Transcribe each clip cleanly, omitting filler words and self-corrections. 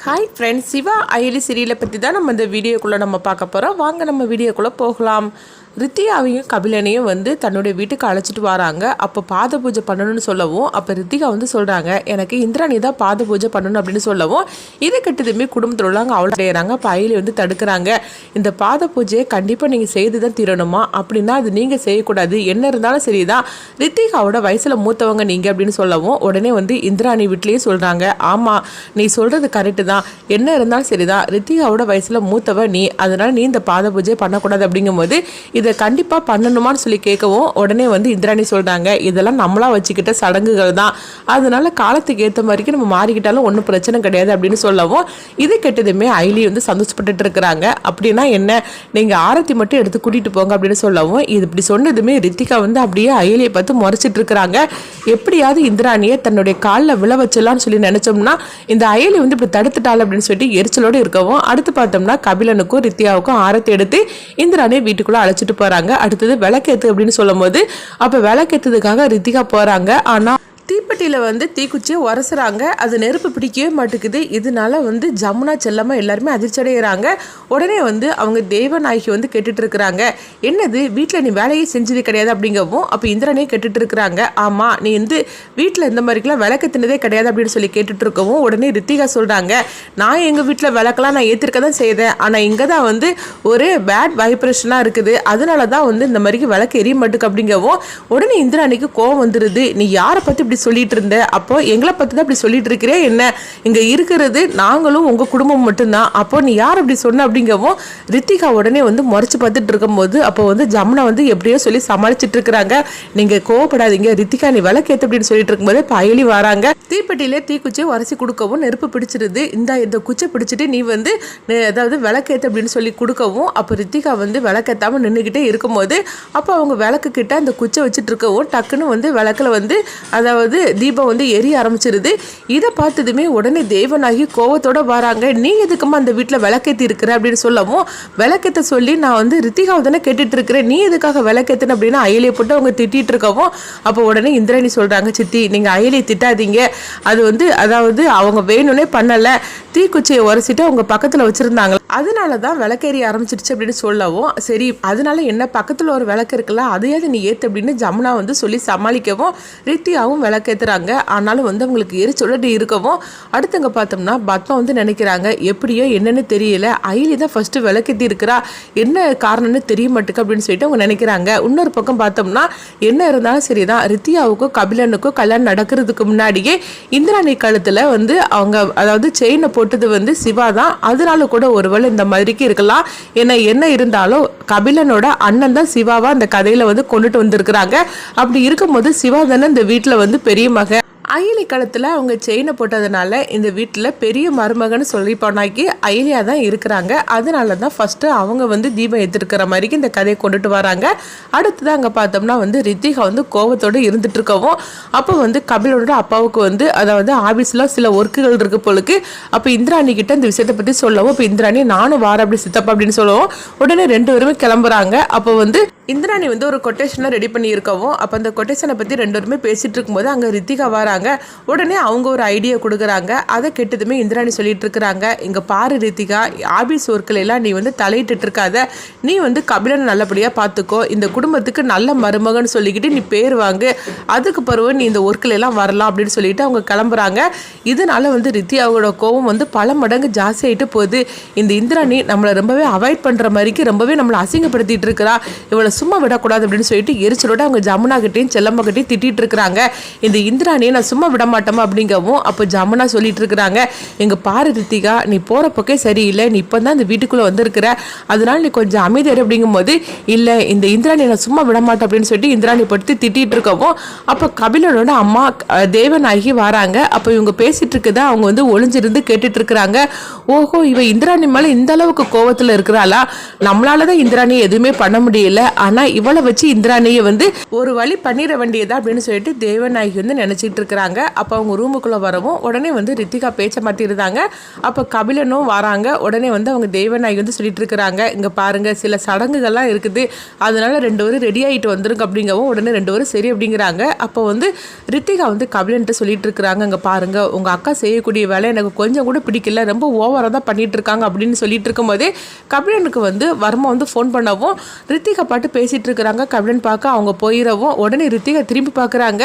Hi friends, Siva Ayali சீரியலை பற்றி தான் நம்ம இந்த வீடியோக்குள்ளே நம்ம பார்க்க போகிறோம். வாங்க நம்ம வீடியோக்குள்ளே போகலாம். ரித்திகாவையும் கபிலனையும் தன்னுடைய வீட்டுக்கு அழைச்சிட்டு வராங்க. அப்போ பாத பூஜை பண்ணணும்னு சொல்லவும், அப்போ ரித்திகா சொல்கிறாங்க, எனக்கு இந்திராணி தான் பாத பூஜை பண்ணணும் அப்படின்னு சொல்லவும், இதை கட்டுதுமே குடும்பத்தில் உள்ளவங்க அவ்வளோடையிறாங்க. அப்போ அயலி தடுக்கிறாங்க. இந்த பாத பூஜையை கண்டிப்பாக நீங்கள் செய்து தான் தீரணுமா, அப்படின்னா அது நீங்கள் செய்யக்கூடாது, என்ன இருந்தாலும் சரிதான், ரித்திகாவோட வயசில் மூத்தவங்க நீங்கள் அப்படின்னு சொல்லவும், உடனே இந்திராணி வீட்லேயே சொல்கிறாங்க, ஆமாம் நீ சொல்கிறது கரெக்டு தான், என்ன இருந்தாலும் சரிதான், ரித்திகாவோட வயசில் மூத்தவ நீ, அதனால் நீ இந்த பாத பூஜையை பண்ணக்கூடாது அப்படிங்கும்போது இதை கண்டிப்பாக பண்ணணுமான்னு சொல்லி கேட்கவும், உடனே இந்திராணி சொல்கிறாங்க, இதெல்லாம் நம்மளா வச்சுக்கிட்ட சடங்குகள் தான், அதனால காலத்துக்கு ஏற்ற மாதிரிக்கு நம்ம மாறிக்கிட்டாலும் ஒன்றும் பிரச்சனை கிடையாது அப்படின்னு சொல்லவும், இதை கெட்டதுமே அயலி சந்தோஷப்பட்டுட்டு இருக்கிறாங்க. அப்படின்னா என்ன, நீங்கள் ஆரத்தி மட்டும் எடுத்து கூட்டிகிட்டு போங்க அப்படின்னு சொல்லவும், இது இப்படி சொன்னதுமே ரித்திகா அப்படியே அயலியை பார்த்து முறைச்சிட்டு இருக்கிறாங்க. எப்படியாவது இந்திராணியை தன்னுடைய காலில் விழ வச்சிடலான்னு சொல்லி நினச்சோம்னா, இந்த அயலி இப்படி தடுத்துட்டாள் அப்படின்னு சொல்லிட்டு எரிச்சலோடு இருக்கவும், அடுத்து பார்த்தோம்னா கபிலனுக்கும் ரித்தியாவுக்கும் ஆரத்தி எடுத்து இந்திராணியை வீட்டுக்குள்ளே அழைச்சிட்டு போறாங்க. அடுத்தது விளக்கேத்து அப்படின்னு சொல்லும் போது, அப்ப விளக்கேற்றதுக்காக ரித்திகா போறாங்க. ஆனா தீப்பெட்டியில் தீக்குச்சியை உரசுறாங்க. அது நெருப்பு பிடிக்கவே மாட்டேங்குது. இதனால ஜமுனா செல்லம்மா எல்லாருமே அதிர்ச்சி அடைகிறாங்க. உடனே அவங்க தேவநாயகி கேட்டுட்டு இருக்கிறாங்க, என்னது வீட்டில் நீ வேலையே செஞ்சது கிடையாது அப்படிங்கவும், அப்போ இந்திரனையே கேட்டுட்டு இருக்கிறாங்க, ஆமாம் நீ வீட்டில் இந்த மாதிரிக்கெல்லாம் விளக்கத்தினதே கிடையாது அப்படின்னு சொல்லி கேட்டுட்டு இருக்கவும், உடனே ரித்திகா சொல்கிறாங்க, நான் எங்கள் வீட்டில் விளக்கெல்லாம் நான் ஏற்றிருக்க தான் செய்தேன், ஆனால் இங்கே தான் ஒரு பேட் வைப்ரேஷனாக இருக்குது, அதனால தான் இந்த மாதிரிக்கு விளக்கு எரிய மாட்டுக்கு அப்படிங்கவும், உடனே இந்திராணிக்கு கோவம் வந்துடுது, நீ யாரை பற்றி இப்படி சொல்லிட்டு இருந்த, அப்போ எங்களை பற்றி தான் இப்படி சொல்லிட்டு இருக்கிறே, என்ன இங்கே இருக்கிறது நாங்களும் உங்கள் குடும்பம் மட்டும்தான், அப்போ நீ யார் அப்படி சொன்ன அப்படிங்கவும், ரித்திகா உடனே முறைச்சு பார்த்துட்டு இருக்கும்போது, அப்போ ஜமுனா எப்படியோ சொல்லி சமாளிச்சுட்டு இருக்கிறாங்க. நீங்கள் கோவப்படாதீங்க ரித்திகா, நீ விளக்கேத்து அப்படின்னு சொல்லிட்டு இருக்கும்போது இப்போ அயலி வராங்க. தீப்பெட்டியிலே தீக்குச்சியை உரசி கொடுக்கவும், நெருப்பு பிடிச்சிருது, இந்த குச்சை பிடிச்சிட்டு நீ அதாவது விளக்கேத்து அப்படின்னு சொல்லி கொடுக்கவும், அப்போ ரித்திகா விளக்கேத்தாமல் நின்றுக்கிட்டே இருக்கும்போது, அப்போ அவங்க விளக்கு கிட்ட அந்த குச்சை வச்சுட்டு இருக்கவும், டக்குன்னு விளக்கில் அதாவது தீபம் எரிய ஆரம்பிச்சிருது. இதை பார்த்ததுமே உடனே தேவனாகி கோவத்தோட வராங்க, நீ எதுக்குமா அந்த வீட்டில் விளக்கேற்றி இருக்கிற அப்படின்னு சொல்லவும், விளக்கேற்ற சொல்லி நான் ரித்திகாவை தானே கேட்டுட்டு இருக்கிறேன், நீ எதுக்காக விளக்கேற்றன அப்படின்னு அயலியை போட்டு அவங்க திட்டிட்டு இருக்கவும், அப்போ உடனே இந்திராணி சொல்கிறாங்க, சித்தி நீங்கள் அயலியை திட்டாதீங்க, அது அதாவது அவங்க வேணும்னே பண்ணலை, தீக்குச்சியை உரசிட்டு அவங்க பக்கத்தில் வச்சுருந்தாங்க, அதனால தான் விளக்கேறி ஆரம்பிச்சிருச்சு அப்படின்னு சொல்லவும், சரி அதனால என்ன பக்கத்தில் ஒரு விளக்கு இருக்குல்ல அதையாவது நீ ஏற்று அப்படின்னு ஜமுனா சொல்லி சமாளிக்கவும், ரித்தியாவும் விளக்கேற்றுறாங்க. ஆனாலும் அவங்களுக்கு எரிச்சொல்லி இருக்கவும், அடுத்தவங்க பார்த்தோம்னா பத்மா நினைக்கிறாங்க, எப்படியோ என்னன்னு தெரியல, அயலி தான் ஃபர்ஸ்ட் விளக்கேற்றி இருக்கிறா, என்ன காரணம்னு தெரிய மாட்டுக்கு அப்படின்னு சொல்லிட்டு அவங்க நினைக்கிறாங்க. இன்னொரு பக்கம் பார்த்தோம்னா, என்ன இருந்தாலும் சரிதான், ரித்தியாவுக்கும் கபிலனுக்கும் கல்யாணம் நடக்கிறதுக்கு முன்னாடியே இந்திராணி கழுத்தில் அவங்க அதாவது செயினை போட்டது சிவா தான், அதனால கூட ஒருவேளை இந்த மாதிரிக்கு இருக்கலாம். ஏன்னா என்ன இருந்தாலும் கபிலனோட அண்ணன் தான் சிவாவா அந்த கதையில கொண்டுட்டு வந்திருக்கிறாங்க. அப்படி இருக்கும்போது சிவா தானே இந்த வீட்டில் பெரிய மகன். அயலி காலத்தில் அவங்க செயினை போட்டதுனால இந்த வீட்டில் பெரிய மருமகன்னு சொல்லி போனாக்கி அயலியாக தான் இருக்கிறாங்க. அதனால தான் ஃபஸ்ட்டு அவங்க தீபம் ஏற்றிருக்கிற மாதிரிக்கு இந்த கதையை கொண்டுட்டு வராங்க. அடுத்தது அங்கே பார்த்தோம்னா ரித்திகா கோவத்தோடு இருந்துட்டு இருக்கவும், அப்போ கபிலனோட அப்பாவுக்கு அதாவது ஆஃபீஸில் சில ஒர்க்குகள் இருக்கு போலுக்கு. அப்போ இந்திராணி கிட்ட இந்த விஷயத்தை பற்றி சொல்லவும், இப்போ இந்திராணி நானும் வார அப்படி சித்தப்பா அப்படின்னு சொல்லவும், உடனே ரெண்டு பேருமே கிளம்புறாங்க. அப்போ இந்திராணி ஒரு கொட்டேஷனை ரெடி பண்ணி இருக்கவும், அப்போ அந்த கொட்டேஷனை பற்றி ரெண்டு பேருமே பேசிட்டு இருக்கும்போது அங்கே ரித்திகா வராங்க. உடனே அவங்க ஒரு ஐடியா கொடுக்குறாங்க. அதை கெட்டதுமே இந்திராணி சொல்லிட்டு இருக்கிறாங்க, இங்கே பாரு ரித்திகா, ஆபீஸ் ஒர்க்கில் எல்லாம் நீ தலையிட்டு இருக்காத, நீ கபிலனை நல்லபடியாக பார்த்துக்கோ, இந்த குடும்பத்துக்கு நல்ல மருமகன்னு சொல்லிக்கிட்டு நீ பேர் வாங்கு, அதுக்கு பிறகு நீ இந்த ஒர்க்கில் எல்லாம் வரலாம் அப்படின்னு சொல்லிட்டு அவங்க கிளம்புறாங்க. இதனால ரித்தியாவோட கோவம் பல மடங்கு ஜாஸ்தி ஆகிட்டு போகுது. இந்த இந்திராணி நம்மளை ரொம்பவே அவாய்ட் பண்ணுற மாதிரிக்கு ரொம்பவே நம்மளை அசிங்கப்படுத்திட்டு இருக்கிறா, இவளை சும்மா விடக்கூடாது அப்படின்னு சொல்லிட்டு எரிச்சலோட அவங்க ஜமுனா கிட்டையும் செல்லம்மா கிட்டையும் திட்டிட்டு இருக்கிறாங்க. இந்த இந்திராணியை நான் சும்மா விட மாட்டோமா அப்படிங்கவும், அப்போ ஜமுனா சொல்லிட்டு இருக்கிறாங்க, எங்க பாரு ரித்திகா, நீ போறப்போக்கே சரியில்லை, நீ இப்போ தான் இந்த வீட்டுக்குள்ள வந்திருக்கிற, அதனால நீ கொஞ்சம் அமைதியாரு அப்படிங்கும்போது, இல்லை இந்த இந்திராணி நான் சும்மா விட மாட்டேன் அப்படின்னு சொல்லிட்டு இந்திராணி படுத்து திட்டிட்டு இருக்கவும், அப்போ கபிலனோட அம்மா தேவநாயகி வராங்க. அப்போ இவங்க பேசிட்டு இருக்குதா அவங்க ஒளிஞ்சிருந்து கேட்டுட்டு இருக்கிறாங்க. ஓஹோ, இவ இந்திராணி மேல இந்த அளவுக்கு கோவத்துல இருக்கிறாளா, நம்மளாலதான் இந்திராணியை எதுவுமே பண்ண முடியல, ஆனா இவளை வச்சு இந்திராணியை ஒரு வழி பண்ணிட வேண்டியதா அப்படின்னு சொல்லிட்டு தேவநாயகி நினைச்சிட்டு இருக்கிறாங்க. இருக்கிறாங்க. அப்போ அவங்க ரூமுக்குள்ளே வரவும் உடனே வந்து ரித்திகா பேச்ச மாட்டிருந்தாங்க. அப்போ கபிலனும் வராங்க. உடனே வந்து அவங்க தெய்வநாயகி வந்து சொல்லிட்டு இருக்கிறாங்க, இங்கே பாருங்கள் சில சடங்குகள்லாம் இருக்குது, அதனால 2 பேரும் ரெடி ஆகிட்டு வந்துருங்க அப்படிங்கவும் உடனே 2 பேரும் சரி அப்படிங்கிறாங்க. அப்போ வந்து ரித்திகா வந்து கபிலன்ட்டு சொல்லிட்டு இருக்கிறாங்க, இங்கே பாருங்கள் உங்கள் அக்கா செய்யக்கூடிய வேலை எனக்கு கொஞ்சம் கூட பிடிக்கல, ரொம்ப ஓவராக தான் பண்ணிட்டு இருக்காங்க அப்படின்னு சொல்லிட்டு இருக்கும்போதே கபிலனுக்கு வந்து வர்மா வந்து ஃபோன் பண்ணவும் ரித்திகா பாட்டு பேசிகிட்டு இருக்கிறாங்க. கபிலன் பார்க்க அவங்க போயிடவும் உடனே ரித்திகா திரும்பி பார்க்குறாங்க,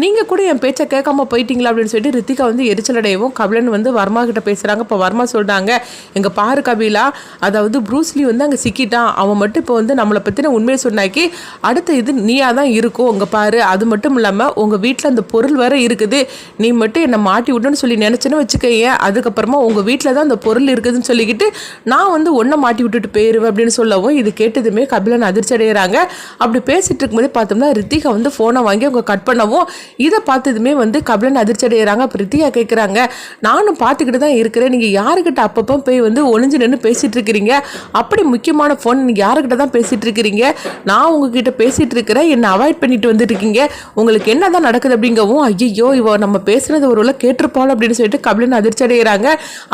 நீங்கள் கூட என் பேச்சை கேட்காம போயிட்டீங்களா அப்படின்னு சொல்லிட்டு ரித்திகா வந்து எரிச்சல் அடையவும் கபிலன் வந்து வர்மா கிட்ட பேசுகிறாங்க. இப்போ வர்மா சொல்கிறாங்க, எங்கே பாரு கபிலா, அதாவது ப்ரூஸ்லி வந்து அங்கே சிக்கிட்டான், அவன் மட்டும் இப்போ வந்து நம்மளை பற்றின உண்மையை சொன்னாக்கி அடுத்த இது நீயாக தான் இருக்கும், உங்கள் பாரு, அது மட்டும் இல்லாமல் உங்கள் வீட்டில் அந்த பொருள் வேறு இருக்குது, நீ மட்டும் என்னை மாட்டி விட்டுன்னு சொல்லி நினச்சேன்னு வச்சுக்கையே, அதுக்கப்புறமா உங்கள் வீட்டில் தான் அந்த பொருள் இருக்குதுன்னு சொல்லிக்கிட்டு நான் வந்து ஒன்றை மாட்டி விட்டுட்டு போயிடுவேன் அப்படின்னு சொல்லவும் இது கேட்டதுமே கபிலன் அதிர்ச்சி அடைகிறாங்க. அப்படி பேசிகிட்டு இருக்கும்போதே பார்த்தோம்னா ரித்திகா வந்து ஃபோனை வாங்கி அவங்க கட் பண்ணவும் இதை பார்த்ததுமே வந்து கபிலன் அதிர்ச்சி அடைகிறாங்க. அப்போ ரித்திகா கேட்குறாங்க, நானும் பார்த்துக்கிட்டு தான் இருக்கிறேன், நீங்கள் யாருக்கிட்ட அப்பப்போ போய் வந்து ஒளிஞ்சு நின்று பேசிகிட்டு இருக்கிறீங்க, அப்படி முக்கியமான ஃபோன் நீங்கள் யாருக்கிட்ட தான் பேசிகிட்டு இருக்கிறீங்க, நான் உங்ககிட்ட பேசிகிட்டு இருக்கிறேன், என்னை அவாய்ட் பண்ணிட்டு வந்துருக்கீங்க, உங்களுக்கு என்ன தான் நடக்குது அப்படிங்கவும் ஐயோ இவ நம்ம பேசுனது ஒரு வேளை கேட்டிருப்பாள் அப்படின்னு சொல்லிட்டு கபிலன் அதிர்ச்சி அடைகிறாங்க.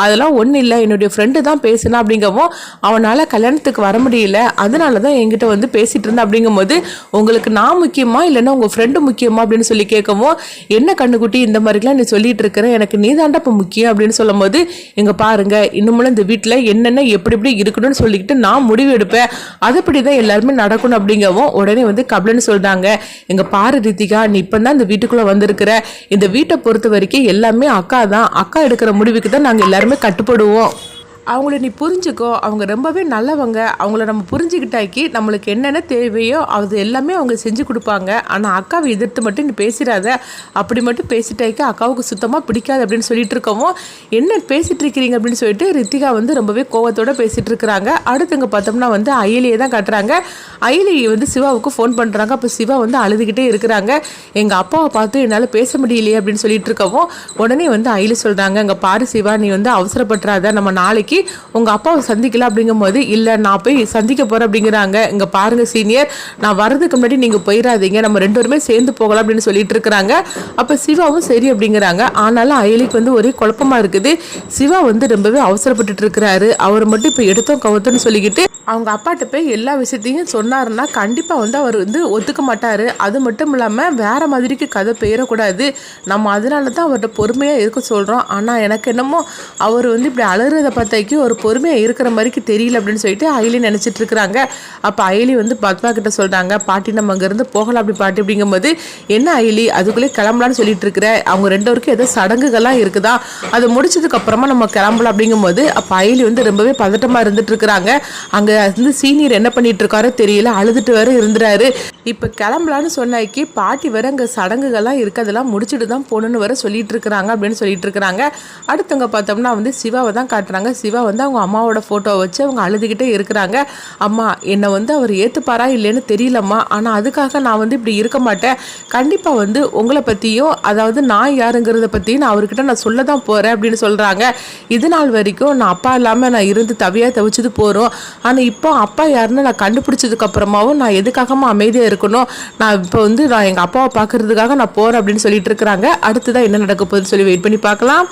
அதெல்லாம் ஒன்றும் இல்லை, என்னுடைய ஃப்ரெண்டு தான் பேசுனா அப்படிங்கவும் அவனால் கல்யாணத்துக்கு வர முடியல, அதனால தான் என்கிட்ட வந்து பேசிகிட்டு இருந்தேன் அப்படிங்கும்போது உங்களுக்கு நான் முக்கியமா இல்லைன்னா உங்கள் ஃப்ரெண்டு முக்கியமா அப்படின்னு சொல்லி கேட்கவும் என்ன கண்ணுக்குட்டி இந்த மாதிரிலாம் நீ சொல்லிட்டு இருக்கிற, எனக்கு நீ தாண்டா இப்போ முக்கியம் அப்படின்னு சொல்லும் போது எங்க பாருங்க இன்னும் இந்த வீட்டில் என்னென்ன எப்படி எப்படி இருக்கணும்னு சொல்லிக்கிட்டு நான் முடிவு எடுப்பேன், அதுபடி தான் எல்லாருமே நடக்கணும் அப்படிங்கவும் உடனே வந்து கபிலன்னு சொல்றாங்க, எங்க பாரு ரித்திகா, நீ இப்போ தான் இந்த வீட்டுக்குள்ளே வந்திருக்கிற, இந்த வீட்டை பொறுத்த வரைக்கும் எல்லாமே அக்கா தான், அக்கா எடுக்கிற முடிவுக்கு தான் நாங்கள் எல்லாருமே கட்டுப்படுவோம், அவங்கள நீ புரிஞ்சுக்கோ, அவங்க ரொம்பவே நல்லவங்க, அவங்கள நம்ம புரிஞ்சுக்கிட்டாக்கி நம்மளுக்கு என்னென்ன தேவையோ அது எல்லாமே அவங்க செஞ்சு கொடுப்பாங்க, ஆனால் அக்காவை எதிர்த்து மட்டும் நீ பேசிடாத, அப்படி மட்டும் பேசிட்டாக்கி அக்காவுக்கு சுத்தமாக பிடிக்காது அப்படின்னு சொல்லிட்டு இருக்கவும் என்ன பேசிகிட்டு இருக்கிறீங்க அப்படின்னு சொல்லிட்டு ரித்திகா வந்து ரொம்பவே கோவத்தோடு பேசிகிட்டு இருக்கிறாங்க. அடுத்துங்க பார்த்தோம்னா வந்து அயலியை தான் காட்டுறாங்க. அயலி வந்து சிவாவுக்கு ஃபோன் பண்ணுறாங்க. அப்போ சிவா வந்து அழுதுகிட்டே இருக்கிறாங்க, எங்கள் அப்பாவை பார்த்து என்னால் பேச முடியலையே அப்படின்னு சொல்லிட்டு இருக்கவும் உடனே வந்து அயலி சொல்கிறாங்க, இங்கே பாரு சிவா, நீ வந்து அவசரப்படுறாத, நம்ம நாளைக்கு உங்கள் அப்பாவை சந்திக்கல அப்படிங்கும்போது இல்லை நான் போய் சந்திக்க போகிறேன் அப்படிங்கிறாங்க. இங்கே பாருங்கள் சீனியர், நான் வரதுக்கு முன்னாடி நீங்கள் போயிடாதீங்க, நம்ம 2 பேருமே சேர்ந்து போகலாம் அப்படின்னு சொல்லிட்டு இருக்கிறாங்க. அப்போ சிவாவும் சரி அப்படிங்கிறாங்க. ஆனாலும் அயலிக்கு வந்து ஒரே குழப்பமாக இருக்குது, சிவா வந்து ரொம்பவே அவசரப்பட்டுட்டு இருக்கிறாரு, அவர் மட்டும் இப்போ எடுத்தோம் கவுத்தோன்னு சொல்லிக்கிட்டு அவங்க அப்பாட்ட போய் எல்லா விஷயத்தையும் சொன்னாருன்னா கண்டிப்பாக வந்து அவர் வந்து ஒத்துக்க மாட்டார், அது மட்டும் இல்லாமல் வேறு மாதிரிக்கு கதை பெயரக்கூடாது, நம்ம அதனால தான் அவர்கிட்ட பொறுமையாக இருக்க சொல்கிறோம், ஆனால் எனக்கு என்னமோ அவர் வந்து இப்படி அழுகிறத பார்த்தாக்கி ஒரு பொறுமையாக இருக்கிற மாதிரிக்கு தெரியல அப்படின்னு சொல்லிட்டு அயலி நினச்சிட்டு இருக்கிறாங்க. அப்போ அயலி வந்து பத்மா கிட்ட சொல்கிறாங்க, பாட்டி நம்ம அங்கேருந்து போகலாம் அப்படி பாட்டி அப்படிங்கும்போது என்ன அயலி அதுக்குள்ளே கிளம்பலான்னு சொல்லிட்டு இருக்கிற, அவங்க 2 பேருக்கும் ஏதோ சடங்குகள்லாம் இருக்குதா, அது முடிச்சதுக்கு அப்புறமா நம்ம கிளம்பலாம் அப்படிங்கும்போது அப்போ அயலி வந்து ரொம்பவே பதட்டமாக இருந்துட்டு இருக்கிறாங்க. அங்கே வந்து சீனியர் என்ன பண்ணிட்டு இருக்காரோ தெரியல, அழுதுட்டு வேற இருந்துறாரு. இப்போ கிளம்பலான்னு சொன்னாக்கி பாட்டி வேற அங்கே சடங்குகள்லாம் இருக்குது, அதெல்லாம் முடிச்சுட்டு தான் போகணுன்னு வேற சொல்லிட்டு இருக்கிறாங்க அப்படின்னு சொல்லிட்டு இருக்கிறாங்க. அடுத்தவங்க பார்த்தோம்னா வந்து சிவாவை தான் காட்டுறாங்க. சிவா வந்து அவங்க அம்மாவோட ஃபோட்டோவை வச்சு அவங்க அழுதுகிட்டே இருக்கிறாங்க. அம்மா என்னை வந்து அவர் ஏற்றுப்பாரா இல்லைன்னு தெரியலம்மா, ஆனால் அதுக்காக நான் வந்து இப்படி இருக்க மாட்டேன், கண்டிப்பாக வந்து உங்களை பற்றியும் அதாவது நான் யாருங்கிறத பற்றியும் நான் அவர்கிட்ட நான் சொல்ல தான் போகிறேன் அப்படின்னு சொல்கிறாங்க. இது நாள் வரைக்கும் நான் அப்பா இல்லாமல் நான் இருந்து தவிச்சது போகிறோம், ஆனால் இப்போ அப்பா யாருன்னு நான் கண்டுபிடிச்சதுக்கு அப்புறமாவும் நான் எதுக்காகமா அமைதியாக இருக்கணும், நான் இப்போ வந்து நான் எங்கள் அப்பாவை பார்க்கறதுக்காக நான் போகிறேன் அப்படின்னு சொல்லிட்டு இருக்கிறாங்க. அடுத்ததான் என்ன நடக்க போகுதுன்னு சொல்லி வெயிட் பண்ணி பார்க்கலாம்.